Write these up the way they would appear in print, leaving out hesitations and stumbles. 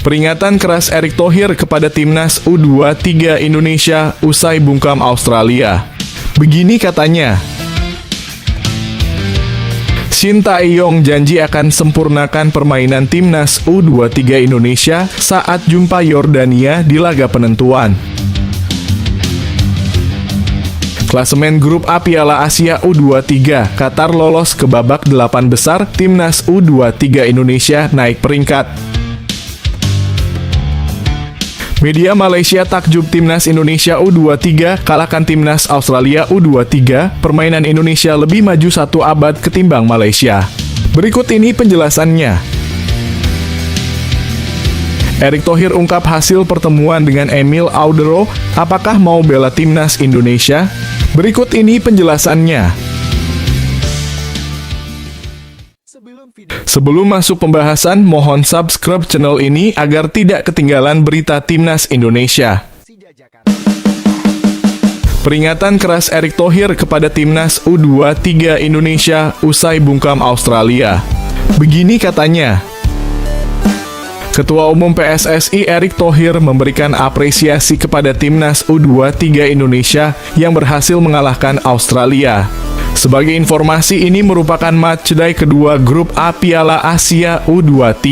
Peringatan keras Erick Thohir kepada timnas U23 Indonesia usai bungkam Australia. Begini katanya, Shin Tae-yong janji akan sempurnakan permainan timnas U23 Indonesia saat jumpa Yordania di laga penentuan. Klasemen grup A Piala Asia U23, Qatar lolos ke babak 8 besar, timnas U23 Indonesia naik peringkat. Media Malaysia takjub timnas Indonesia U23 kalahkan timnas Australia U23, permainan Indonesia lebih maju 1 abad ketimbang Malaysia. Berikut ini penjelasannya. Erick Thohir ungkap hasil pertemuan dengan Emil Audero, apakah mau bela timnas Indonesia? Berikut ini penjelasannya. Sebelum masuk pembahasan, mohon subscribe channel ini agar tidak ketinggalan berita timnas Indonesia. Peringatan keras Erick Thohir kepada timnas U23 Indonesia usai bungkam Australia. Begini katanya, Ketua Umum PSSI Erick Thohir memberikan apresiasi kepada timnas U23 Indonesia yang berhasil mengalahkan Australia. Sebagai informasi, ini merupakan matchday kedua grup A Piala Asia U23.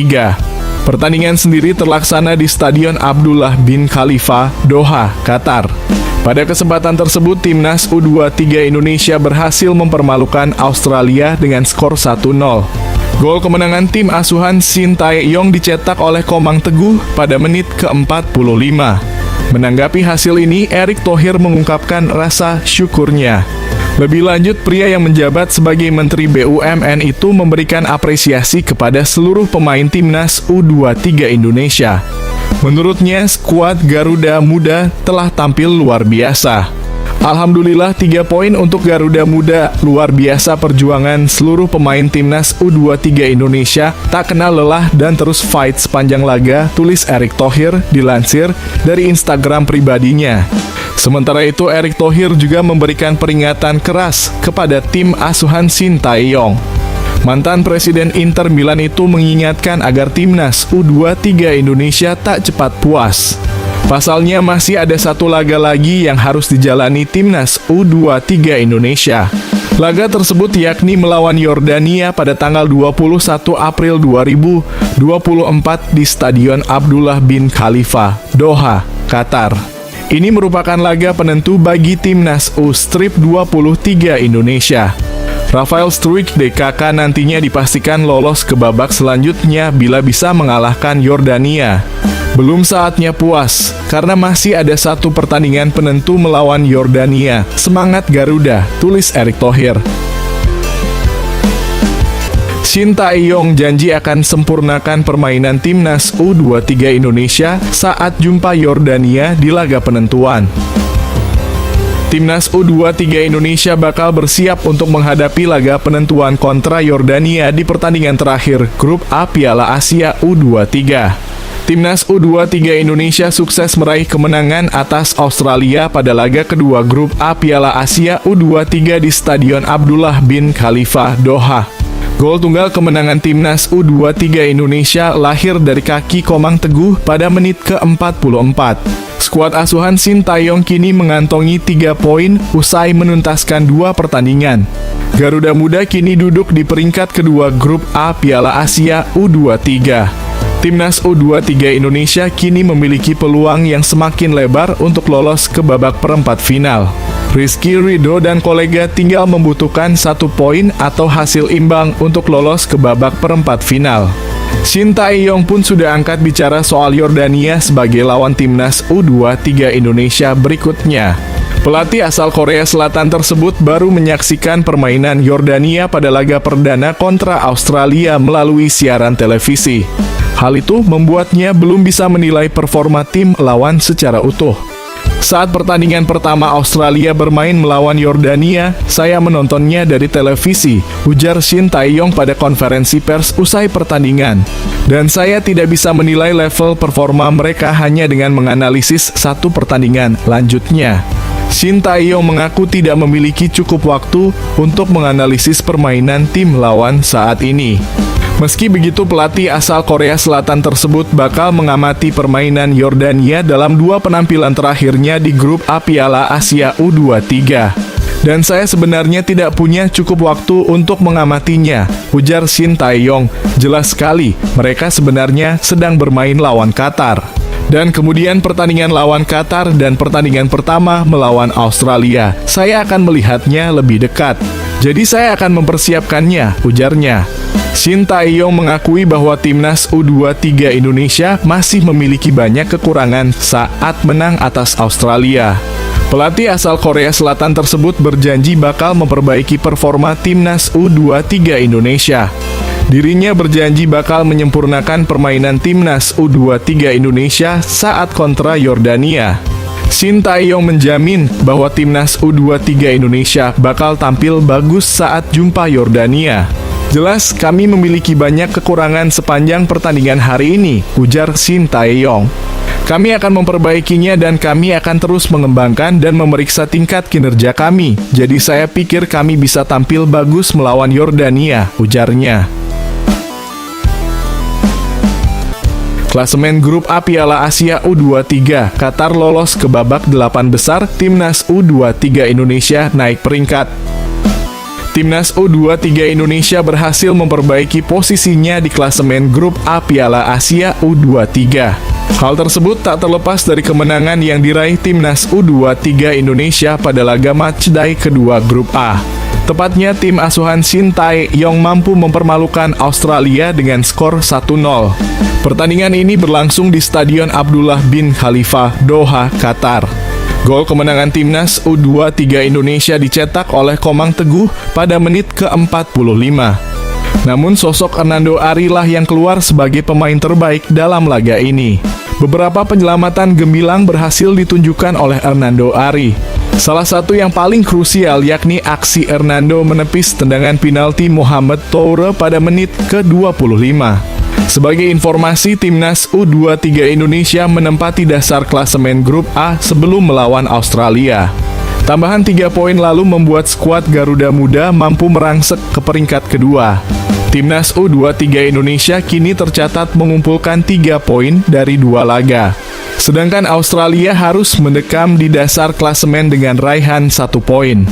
Pertandingan sendiri terlaksana di Stadion Abdullah bin Khalifa, Doha, Qatar. Pada kesempatan tersebut, timnas U23 Indonesia berhasil mempermalukan Australia dengan skor 1-0. Gol kemenangan tim asuhan Shin Tae-yong dicetak oleh Komang Teguh pada menit ke-45. Menanggapi hasil ini, Erick Thohir mengungkapkan rasa syukurnya. Lebih lanjut, pria yang menjabat sebagai Menteri BUMN itu memberikan apresiasi kepada seluruh pemain timnas U23 Indonesia. Menurutnya, skuad Garuda Muda telah tampil luar biasa. Alhamdulillah 3 poin untuk Garuda Muda, luar biasa perjuangan seluruh pemain timnas U23 Indonesia, tak kenal lelah dan terus fight sepanjang laga, tulis Erick Thohir dilansir dari Instagram pribadinya. Sementara itu, Erick Thohir juga memberikan peringatan keras kepada tim asuhan Shin Tae-yong. Mantan Presiden Inter Milan itu mengingatkan agar timnas U23 Indonesia tak cepat puas. Pasalnya masih ada 1 laga lagi yang harus dijalani timnas U23 Indonesia. Laga tersebut yakni melawan Yordania pada tanggal 21 April 2024 di Stadion Abdullah bin Khalifa, Doha, Qatar. Ini merupakan laga penentu bagi timnas U23 Indonesia. Rafael Struijk DKK nantinya dipastikan lolos ke babak selanjutnya bila bisa mengalahkan Yordania. Belum saatnya puas, karena masih ada 1 pertandingan penentu melawan Yordania. Semangat Garuda, tulis Erick Thohir. Shin Tae-yong janji akan sempurnakan permainan timnas U23 Indonesia saat jumpa Yordania di laga penentuan. Timnas U23 Indonesia bakal bersiap untuk menghadapi laga penentuan kontra Yordania di pertandingan terakhir grup A Piala Asia U23. Timnas U23 Indonesia sukses meraih kemenangan atas Australia pada laga kedua grup A Piala Asia U23 di Stadion Abdullah bin Khalifa, Doha. Gol tunggal kemenangan timnas U23 Indonesia lahir dari kaki Komang Teguh pada menit ke-44. Skuad asuhan Shin Tae-yong kini mengantongi 3 poin usai menuntaskan 2 pertandingan. Garuda Muda kini duduk di peringkat kedua grup A Piala Asia U23. Timnas U23 Indonesia kini memiliki peluang yang semakin lebar untuk lolos ke babak perempat final. Rizky Ridho dan kolega tinggal membutuhkan 1 poin atau hasil imbang untuk lolos ke babak perempat final. Shin Tae-yong pun sudah angkat bicara soal Yordania sebagai lawan timnas U23 Indonesia berikutnya. Pelatih asal Korea Selatan tersebut baru menyaksikan permainan Yordania pada laga perdana kontra Australia melalui siaran televisi. Hal itu membuatnya belum bisa menilai performa tim lawan secara utuh. Saat pertandingan pertama Australia bermain melawan Yordania, saya menontonnya dari televisi, ujar Shin Tae-yong pada konferensi pers usai pertandingan. Dan saya tidak bisa menilai level performa mereka hanya dengan menganalisis 1 pertandingan, lanjutnya. Shin Tae-yong mengaku tidak memiliki cukup waktu untuk menganalisis permainan tim lawan saat ini. Meski begitu, pelatih asal Korea Selatan tersebut bakal mengamati permainan Yordania dalam 2 penampilan terakhirnya di grup A Piala Asia U23. Dan saya sebenarnya tidak punya cukup waktu untuk mengamatinya, ujar Shin Tae-yong. Jelas sekali, mereka sebenarnya sedang bermain lawan Qatar. Dan kemudian pertandingan lawan Qatar dan pertandingan pertama melawan Australia, saya akan melihatnya lebih dekat. Jadi saya akan mempersiapkannya, ujarnya. Shin Tae-yong mengakui bahwa timnas U23 Indonesia masih memiliki banyak kekurangan saat menang atas Australia. Pelatih asal Korea Selatan tersebut berjanji bakal memperbaiki performa timnas U23 Indonesia. Dirinya berjanji bakal menyempurnakan permainan timnas U23 Indonesia saat kontra Yordania. Shin Tae-yong menjamin bahwa timnas U23 Indonesia bakal tampil bagus saat jumpa Yordania. Jelas kami memiliki banyak kekurangan sepanjang pertandingan hari ini, ujar Shin Tae-yong. Kami akan memperbaikinya dan kami akan terus mengembangkan dan memeriksa tingkat kinerja kami. Jadi saya pikir kami bisa tampil bagus melawan Yordania, ujarnya. Klasemen grup A Piala Asia U23, Qatar lolos ke babak 8 besar, timnas U23 Indonesia naik peringkat. Timnas U23 Indonesia berhasil memperbaiki posisinya di klasemen grup A Piala Asia U23. Hal tersebut tak terlepas dari kemenangan yang diraih timnas U23 Indonesia pada laga matchday kedua grup A. Tepatnya tim asuhan Shin Tae-yong mampu mempermalukan Australia dengan skor 1-0. Pertandingan ini berlangsung di Stadion Abdullah bin Khalifa, Doha, Qatar. Gol kemenangan timnas U23 Indonesia dicetak oleh Komang Teguh pada menit ke-45. Namun sosok Hernando Ari lah yang keluar sebagai pemain terbaik dalam laga ini. Beberapa penyelamatan gemilang berhasil ditunjukkan oleh Hernando Ari. Salah satu yang paling krusial yakni aksi Hernando menepis tendangan penalti Mohamed Toure pada menit ke-25. Sebagai informasi, timnas U23 Indonesia menempati dasar klasemen grup A sebelum melawan Australia. Tambahan 3 poin lalu membuat skuad Garuda Muda mampu merangsek ke peringkat kedua. Timnas U23 Indonesia kini tercatat mengumpulkan 3 poin dari 2 laga. Sedangkan Australia harus mendekam di dasar klasemen dengan raihan 1 poin.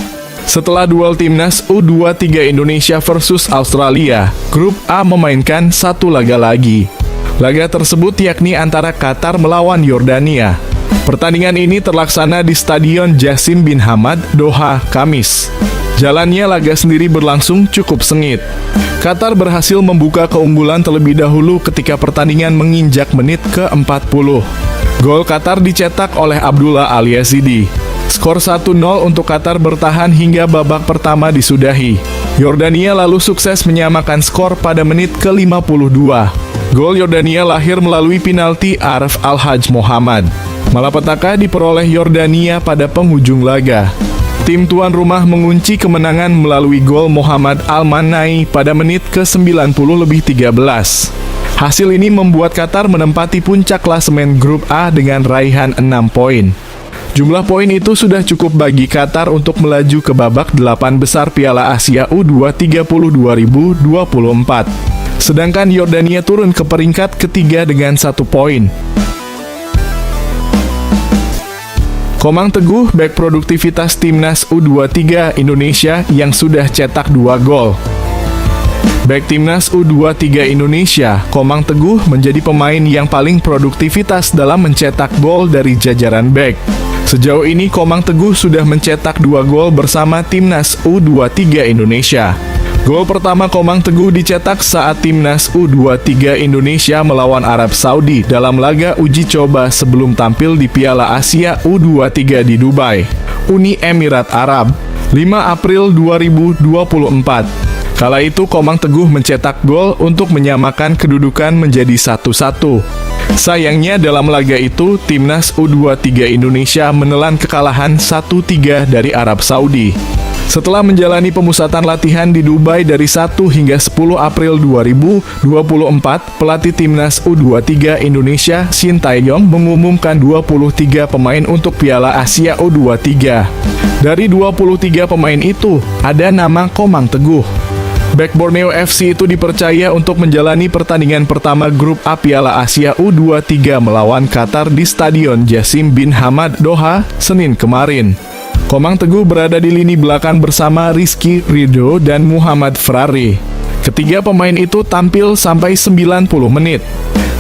Setelah duel timnas U23 Indonesia versus Australia, grup A memainkan 1 laga lagi. Laga tersebut yakni antara Qatar melawan Yordania. Pertandingan ini terlaksana di Stadion Jassim bin Hamad, Doha, Kamis. Jalannya laga sendiri berlangsung cukup sengit. Qatar berhasil membuka keunggulan terlebih dahulu ketika pertandingan menginjak menit ke-40. Gol Qatar dicetak oleh Abdullah Al-Yazidi. Skor 1-0 untuk Qatar bertahan hingga babak pertama disudahi. Yordania lalu sukses menyamakan skor pada menit ke-52. Gol Yordania lahir melalui penalti Arif Al-Haj Muhammad. Malapetaka diperoleh Yordania pada penghujung laga. Tim tuan rumah mengunci kemenangan melalui gol Muhammad Al-Manai pada menit ke-90+13. Hasil ini membuat Qatar menempati puncak klasemen grup A dengan raihan 6 poin. Jumlah poin itu sudah cukup bagi Qatar untuk melaju ke babak 8 besar Piala Asia U20 2024. Sedangkan Yordania turun ke peringkat ketiga dengan 1 poin. Komang Teguh, bek produktivitas timnas U23 Indonesia yang sudah cetak 2 gol. Bek timnas U23 Indonesia, Komang Teguh menjadi pemain yang paling produktivitas dalam mencetak gol dari jajaran bek. Sejauh ini Komang Teguh sudah mencetak 2 gol bersama timnas U23 Indonesia. Gol pertama Komang Teguh dicetak saat timnas U23 Indonesia melawan Arab Saudi dalam laga uji coba sebelum tampil di Piala Asia U23 di Dubai, Uni Emirat Arab, 5 April 2024. Kala itu Komang Teguh mencetak gol untuk menyamakan kedudukan menjadi 1-1. Sayangnya dalam laga itu, timnas U23 Indonesia menelan kekalahan 1-3 dari Arab Saudi. Setelah menjalani pemusatan latihan di Dubai dari 1 hingga 10 April 2024, pelatih timnas U23 Indonesia Shin Tae-yong mengumumkan 23 pemain untuk Piala Asia U23. Dari 23 pemain itu, ada nama Komang Teguh. Bek Borneo FC itu dipercaya untuk menjalani pertandingan pertama grup A Piala Asia U23 melawan Qatar di Stadion Jassim bin Hamad, Doha, Senin kemarin. Komang Teguh berada di lini belakang bersama Rizky Ridho dan Muhammad Ferrari. Ketiga pemain itu tampil sampai 90 menit.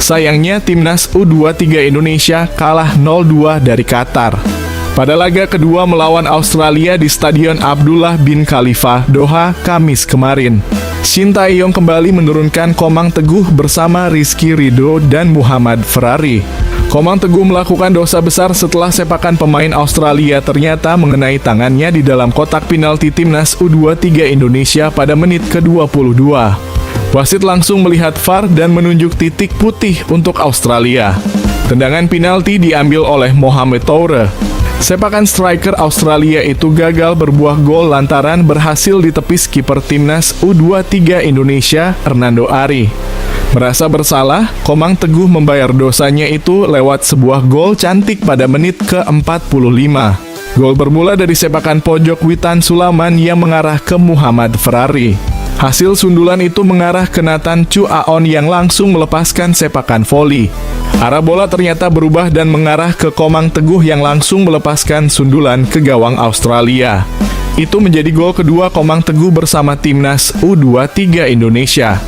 Sayangnya timnas U23 Indonesia kalah 0-2 dari Qatar. Pada laga kedua melawan Australia di Stadion Abdullah bin Khalifa, Doha, Kamis kemarin, Shin Tae-yong kembali menurunkan Komang Teguh bersama Rizky Ridho dan Muhammad Ferrari. Komang Teguh melakukan dosa besar setelah sepakan pemain Australia ternyata mengenai tangannya di dalam kotak penalti timnas U23 Indonesia pada menit ke-22. Wasit langsung melihat VAR dan menunjuk titik putih untuk Australia. Tendangan penalti diambil oleh Mohamed Toure. Sepakan striker Australia itu gagal berbuah gol lantaran berhasil ditepis kiper timnas U23 Indonesia, Hernando Ari. Merasa bersalah, Komang Teguh membayar dosanya itu lewat sebuah gol cantik pada menit ke-45. Gol bermula dari sepakan pojok Witan Sulaman yang mengarah ke Muhammad Ferrari. Hasil sundulan itu mengarah ke Nathan Chu Aon yang langsung melepaskan sepakan voli. Arah bola ternyata berubah dan mengarah ke Komang Teguh yang langsung melepaskan sundulan ke gawang Australia. Itu menjadi gol kedua Komang Teguh bersama timnas U23 Indonesia.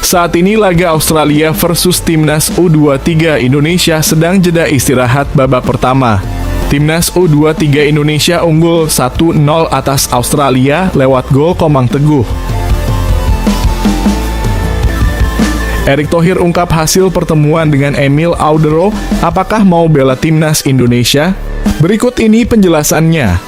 Saat ini laga Australia versus timnas U23 Indonesia sedang jeda istirahat babak pertama. Timnas U23 Indonesia unggul 1-0 atas Australia lewat gol Komang Teguh. Erick Thohir ungkap hasil pertemuan dengan Emil Audero, apakah mau bela timnas Indonesia? Berikut ini penjelasannya.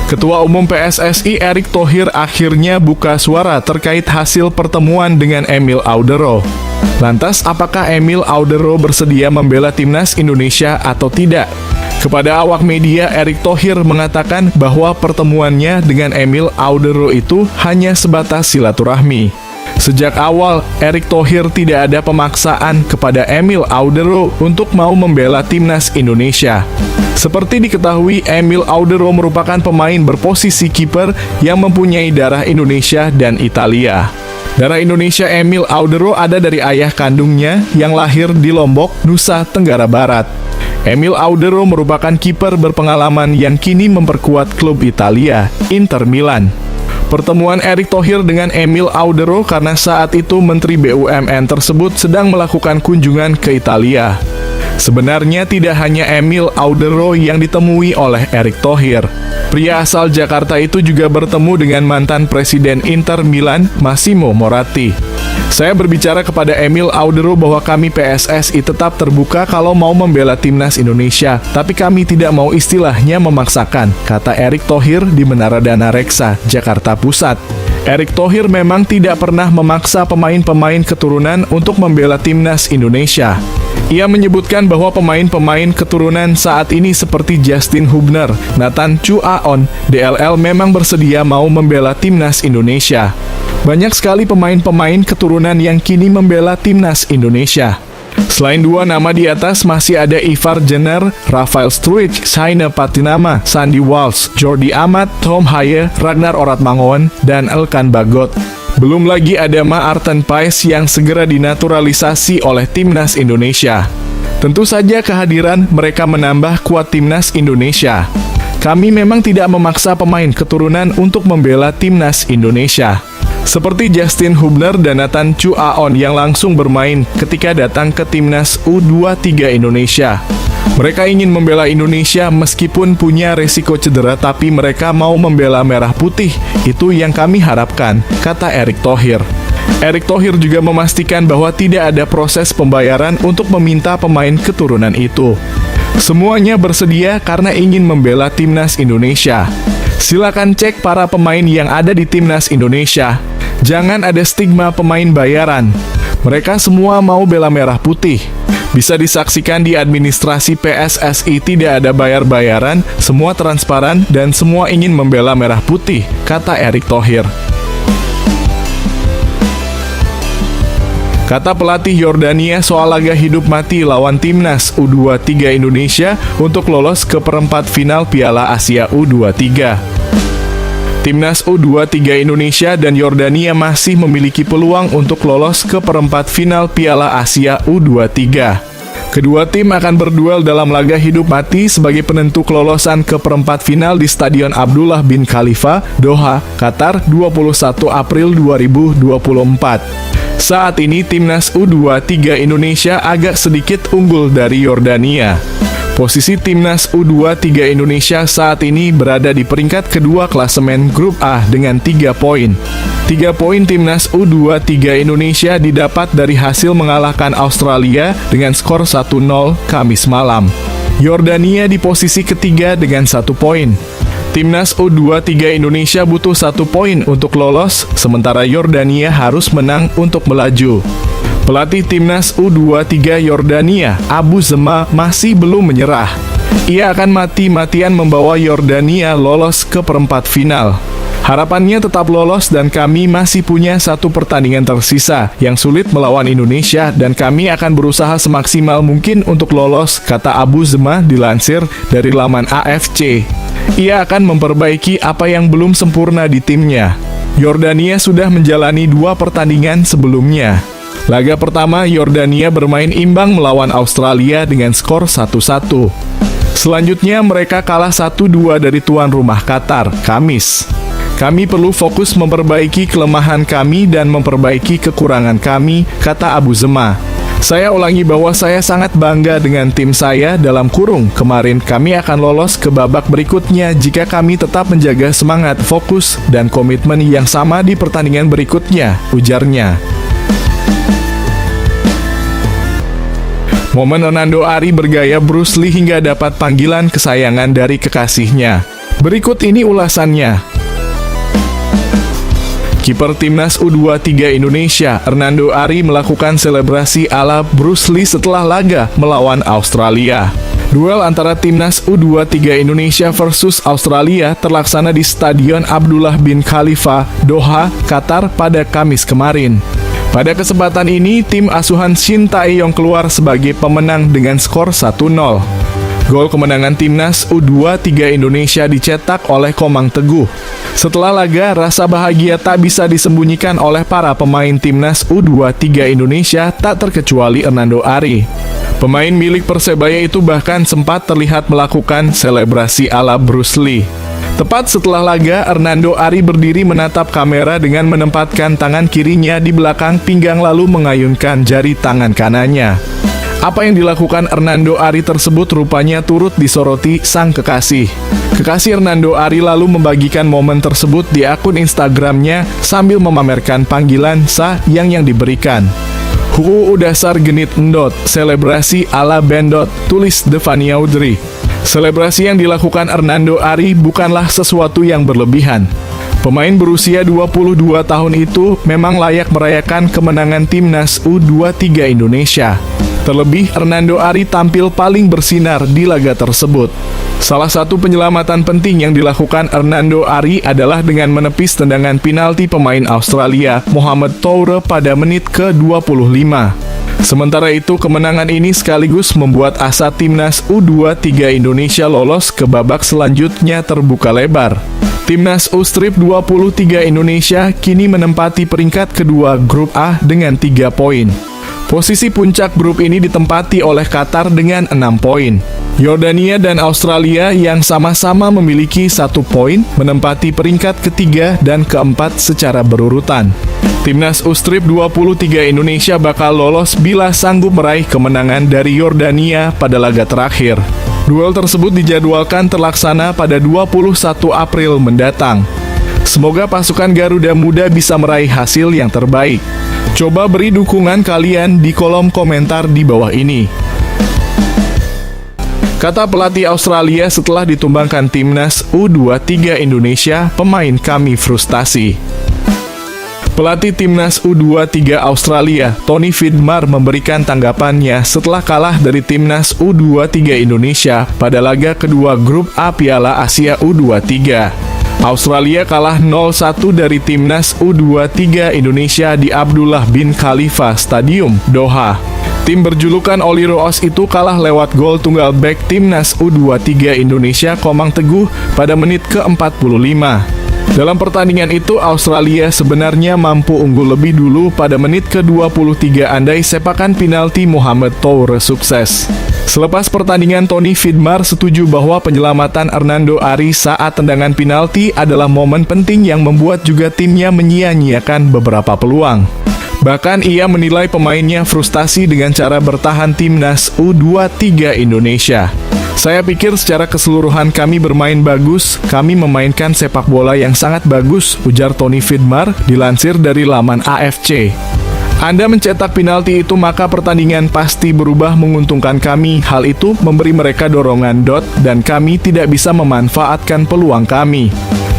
Ketua Umum PSSI Erick Thohir akhirnya buka suara terkait hasil pertemuan dengan Emil Audero. Lantas, apakah Emil Audero bersedia membela timnas Indonesia atau tidak? Kepada awak media, Erick Thohir mengatakan bahwa pertemuannya dengan Emil Audero itu hanya sebatas silaturahmi. Sejak awal, Erick Thohir tidak ada pemaksaan kepada Emil Audero untuk mau membela timnas Indonesia. Seperti diketahui, Emil Audero merupakan pemain berposisi kiper yang mempunyai darah Indonesia dan Italia. Darah Indonesia Emil Audero ada dari ayah kandungnya yang lahir di Lombok, Nusa Tenggara Barat. Emil Audero merupakan kiper berpengalaman yang kini memperkuat klub Italia, Inter Milan. Pertemuan Erick Thohir dengan Emil Audero karena saat itu Menteri BUMN tersebut sedang melakukan kunjungan ke Italia. Sebenarnya tidak hanya Emil Audero yang ditemui oleh Erick Thohir. Pria asal Jakarta itu juga bertemu dengan mantan Presiden Inter Milan, Massimo Moratti. Saya berbicara kepada Emil Audero bahwa kami PSSI tetap terbuka kalau mau membela timnas Indonesia, tapi kami tidak mau istilahnya memaksakan, kata Erick Thohir di Menara Dana Reksa, Jakarta Pusat. Erick Thohir memang tidak pernah memaksa pemain-pemain keturunan untuk membela timnas Indonesia. Ia menyebutkan bahwa pemain-pemain keturunan saat ini seperti Justin Hubner, Nathan Chu Aon, DLL memang bersedia mau membela timnas Indonesia. Banyak sekali pemain-pemain keturunan yang kini membela timnas Indonesia. Selain dua nama di atas, masih ada Ivar Jenner, Rafael Struijk, Shaina Patinama, Sandy Walsh, Jordi Amat, Tom Haye, Ragnar Oratmangoen, dan Elkan Bagot. Belum lagi ada Maarten Paes yang segera dinaturalisasi oleh timnas Indonesia. Tentu saja kehadiran mereka menambah kuat timnas Indonesia. Kami memang tidak memaksa pemain keturunan untuk membela timnas Indonesia. Seperti Justin Hubner dan Nathan Chu Aon yang langsung bermain ketika datang ke timnas U23 Indonesia. Mereka ingin membela Indonesia meskipun punya resiko cedera, tapi mereka mau membela merah putih. Itu yang kami harapkan, kata Erick Thohir. Erick Thohir juga memastikan bahwa tidak ada proses pembayaran untuk meminta pemain keturunan itu. Semuanya bersedia karena ingin membela timnas Indonesia. Silakan cek para pemain yang ada di timnas Indonesia. Jangan ada stigma pemain bayaran. Mereka semua mau bela merah putih. Bisa disaksikan di administrasi PSSI tidak ada bayar-bayaran, semua transparan dan semua ingin membela merah putih, kata Erick Thohir. Kata pelatih Yordania soal laga hidup mati lawan timnas U23 Indonesia untuk lolos ke perempat final Piala Asia U23. Timnas U23 Indonesia dan Yordania masih memiliki peluang untuk lolos ke perempat final Piala Asia U23. Kedua tim akan berduel dalam laga hidup mati sebagai penentu kelolosan ke perempat final di Stadion Abdullah bin Khalifa, Doha, Qatar, 21 April 2024. Saat ini Timnas U23 Indonesia agak sedikit unggul dari Yordania. Posisi Timnas U23 Indonesia saat ini berada di peringkat kedua klasemen Grup A dengan 3 poin. 3 poin Timnas U23 Indonesia didapat dari hasil mengalahkan Australia dengan skor 1-0 Kamis malam. Yordania di posisi ketiga dengan 1 poin. Timnas U23 Indonesia butuh 1 poin untuk lolos, sementara Yordania harus menang untuk melaju. Pelatih Timnas U23 Yordania, Abu Zema, masih belum menyerah. Ia akan mati-matian membawa Yordania lolos ke perempat final. Harapannya tetap lolos dan kami masih punya 1 pertandingan tersisa yang sulit melawan Indonesia dan kami akan berusaha semaksimal mungkin untuk lolos, kata Abu Zema dilansir dari laman AFC. Ia akan memperbaiki apa yang belum sempurna di timnya. Yordania sudah menjalani 2 pertandingan sebelumnya. Laga pertama, Yordania bermain imbang melawan Australia dengan skor 1-1. Selanjutnya, mereka kalah 1-2 dari tuan rumah Qatar, Kamis. Kami perlu fokus memperbaiki kelemahan kami dan memperbaiki kekurangan kami, kata Abu Zema. Saya ulangi bahwa saya sangat bangga dengan tim saya dalam kurung. Kemarin kami akan lolos ke babak berikutnya jika kami tetap menjaga semangat, fokus, dan komitmen yang sama di pertandingan berikutnya, ujarnya. Momen Hernando Ari bergaya Bruce Lee hingga dapat panggilan kesayangan dari kekasihnya. Berikut ini ulasannya. Kiper Timnas U23 Indonesia, Hernando Ari melakukan selebrasi ala Bruce Lee setelah laga melawan Australia. Duel antara Timnas U23 Indonesia versus Australia terlaksana di Stadion Abdullah bin Khalifa, Doha, Qatar pada Kamis kemarin. Pada kesempatan ini, tim asuhan Shin Tae-yong keluar sebagai pemenang dengan skor 1-0. Gol kemenangan Timnas U23 Indonesia dicetak oleh Komang Teguh. Setelah laga, rasa bahagia tak bisa disembunyikan oleh para pemain Timnas U23 Indonesia, tak terkecuali Hernando Ari. Pemain milik Persebaya itu bahkan sempat terlihat melakukan selebrasi ala Bruce Lee. Tepat setelah laga, Hernando Ari berdiri menatap kamera dengan menempatkan tangan kirinya di belakang pinggang lalu mengayunkan jari tangan kanannya. Apa yang dilakukan Hernando Ari tersebut rupanya turut disoroti sang kekasih. Kekasih Hernando Ari lalu membagikan momen tersebut di akun Instagramnya sambil memamerkan panggilan sah yang diberikan. Dasar genit endot, selebrasi ala bendot, tulis Devania Audrey. Selebrasi yang dilakukan Hernando Ari bukanlah sesuatu yang berlebihan. Pemain berusia 22 tahun itu memang layak merayakan kemenangan Timnas U23 Indonesia. Terlebih, Hernando Ari tampil paling bersinar di laga tersebut. Salah satu penyelamatan penting yang dilakukan Hernando Ari adalah dengan menepis tendangan penalti pemain Australia, Mohamed Toure, pada menit ke-25. Sementara itu, kemenangan ini sekaligus membuat asa Timnas U23 Indonesia lolos ke babak selanjutnya terbuka lebar. Timnas U23 Indonesia kini menempati peringkat kedua Grup A dengan 3 poin. Posisi puncak grup ini ditempati oleh Qatar dengan 6 poin. Yordania dan Australia yang sama-sama memiliki 1 poin menempati peringkat ketiga dan keempat secara berurutan. Timnas U23 Indonesia bakal lolos bila sanggup meraih kemenangan dari Yordania pada laga terakhir. Duel tersebut dijadwalkan terlaksana pada 21 April mendatang. Semoga pasukan Garuda Muda bisa meraih hasil yang terbaik. Coba beri dukungan kalian di kolom komentar di bawah ini. Kata pelatih Australia setelah ditumbangkan Timnas U23 Indonesia, pemain kami frustasi. Pelatih Timnas U23 Australia, Tony Vidmar, memberikan tanggapannya setelah kalah dari Timnas U23 Indonesia pada laga kedua Grup A Piala Asia U23. Australia kalah 0-1 dari Timnas U23 Indonesia di Abdullah bin Khalifa Stadium, Doha. Tim berjulukan Oliro Os itu kalah lewat gol tunggal bek Timnas U23 Indonesia, Komang Teguh, pada menit ke-45. Dalam pertandingan itu, Australia sebenarnya mampu unggul lebih dulu pada menit ke-23 andai sepakan penalti Mohamed Toure sukses. Selepas pertandingan, Tony Vidmar setuju bahwa penyelamatan Hernando Ari saat tendangan penalti adalah momen penting yang membuat juga timnya menyia-nyiakan beberapa peluang. Bahkan ia menilai pemainnya frustasi dengan cara bertahan timnas U23 Indonesia. Saya pikir secara keseluruhan kami bermain bagus, kami memainkan sepak bola yang sangat bagus, ujar Tony Vidmar dilansir dari laman AFC. Anda mencetak penalti itu maka pertandingan pasti berubah menguntungkan kami. Hal itu memberi mereka dorongan dan kami tidak bisa memanfaatkan peluang kami.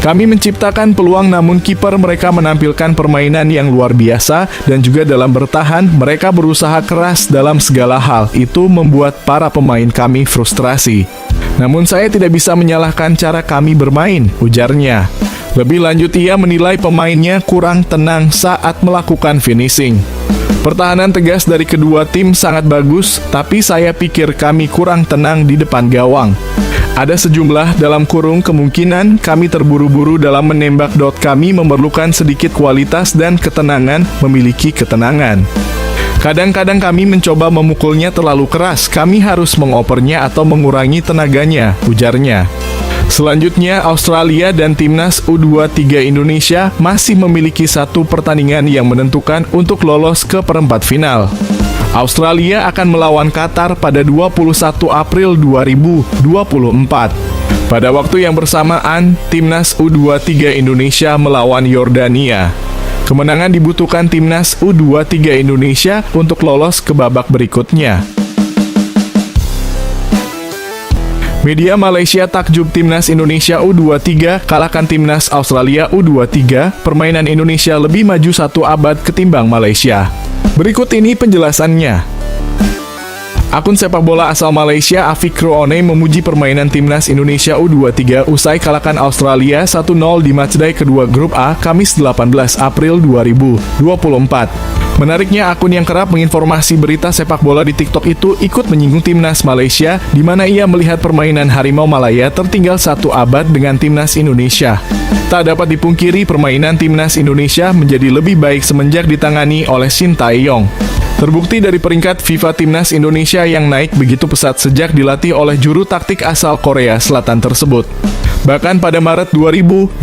Kami menciptakan peluang namun kiper mereka menampilkan permainan yang luar biasa dan juga dalam bertahan mereka berusaha keras dalam segala hal. Itu membuat para pemain kami frustrasi. Namun saya tidak bisa menyalahkan cara kami bermain, ujarnya. Lebih lanjut, ia menilai pemainnya kurang tenang saat melakukan finishing. Pertahanan tegas dari kedua tim sangat bagus, tapi saya pikir kami kurang tenang di depan gawang. Ada sejumlah dalam kurung kemungkinan kami terburu-buru dalam menembak. Kami memerlukan sedikit kualitas dan ketenangan, memiliki ketenangan. Kadang-kadang kami mencoba memukulnya terlalu keras, kami harus mengopernya atau mengurangi tenaganya, ujarnya. Selanjutnya, Australia dan timnas U23 Indonesia masih memiliki satu pertandingan yang menentukan untuk lolos ke perempat final. Australia akan melawan Qatar pada 21 April 2024. Pada waktu yang bersamaan, timnas U23 Indonesia melawan Yordania. Kemenangan dibutuhkan timnas U23 Indonesia untuk lolos ke babak berikutnya. Media Malaysia takjub timnas Indonesia U23 kalahkan timnas Australia U23, permainan Indonesia lebih maju satu abad ketimbang Malaysia. Berikut ini penjelasannya. Akun sepak bola asal Malaysia Afikro One memuji permainan timnas Indonesia U23 usai kalahkan Australia 1-0 di matchday kedua grup A Kamis 18 April 2024. Menariknya, akun yang kerap menginformasi berita sepak bola di TikTok itu ikut menyinggung timnas Malaysia, di mana ia melihat permainan Harimau Malaya tertinggal satu abad dengan timnas Indonesia. Tak dapat dipungkiri, permainan timnas Indonesia menjadi lebih baik semenjak ditangani oleh Shin Tae-yong. Terbukti dari peringkat FIFA timnas Indonesia yang naik begitu pesat sejak dilatih oleh juru taktik asal Korea Selatan tersebut. Bahkan pada Maret 2024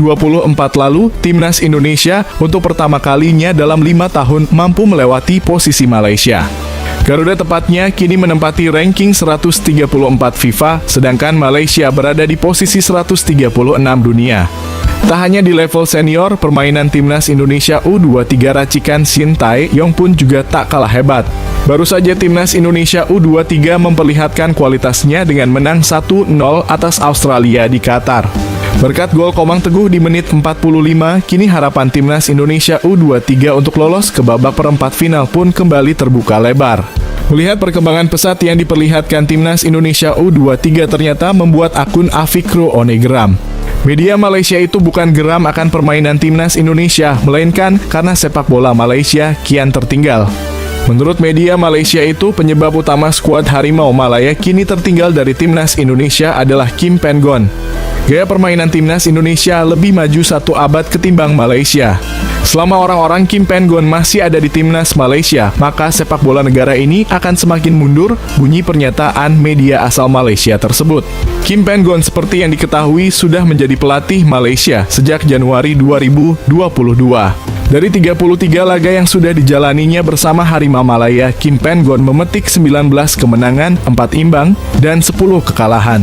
lalu, timnas Indonesia untuk pertama kalinya dalam 5 tahun mampu melewati posisi Malaysia. Garuda tepatnya kini menempati ranking 134 FIFA, sedangkan Malaysia berada di posisi 136 dunia. Tak hanya di level senior, permainan timnas Indonesia U23 racikan Shin Tae-yong pun juga tak kalah hebat. Baru saja timnas Indonesia U23 memperlihatkan kualitasnya dengan menang 1-0 atas Australia di Qatar. Berkat gol Komang Teguh di menit 45, kini harapan timnas Indonesia U23 untuk lolos ke babak perempat final pun kembali terbuka lebar. Melihat perkembangan pesat yang diperlihatkan timnas Indonesia U23 ternyata membuat akun Afikro One geram. Media Malaysia itu bukan geram akan permainan timnas Indonesia, melainkan karena sepak bola Malaysia kian tertinggal. Menurut media Malaysia itu, penyebab utama skuad Harimau Malaya kini tertinggal dari timnas Indonesia adalah Kim Pen-gon. Gaya permainan timnas Indonesia lebih maju satu abad ketimbang Malaysia. Selama orang-orang Kim Pen-gon masih ada di timnas Malaysia, maka sepak bola negara ini akan semakin mundur, bunyi pernyataan media asal Malaysia tersebut. Kim Pen-gon seperti yang diketahui sudah menjadi pelatih Malaysia sejak Januari 2022. Dari 33 laga yang sudah dijalaninya bersama Harimau Malaya, Kim Pen-gon memetik 19 kemenangan, 4 imbang, dan 10 kekalahan.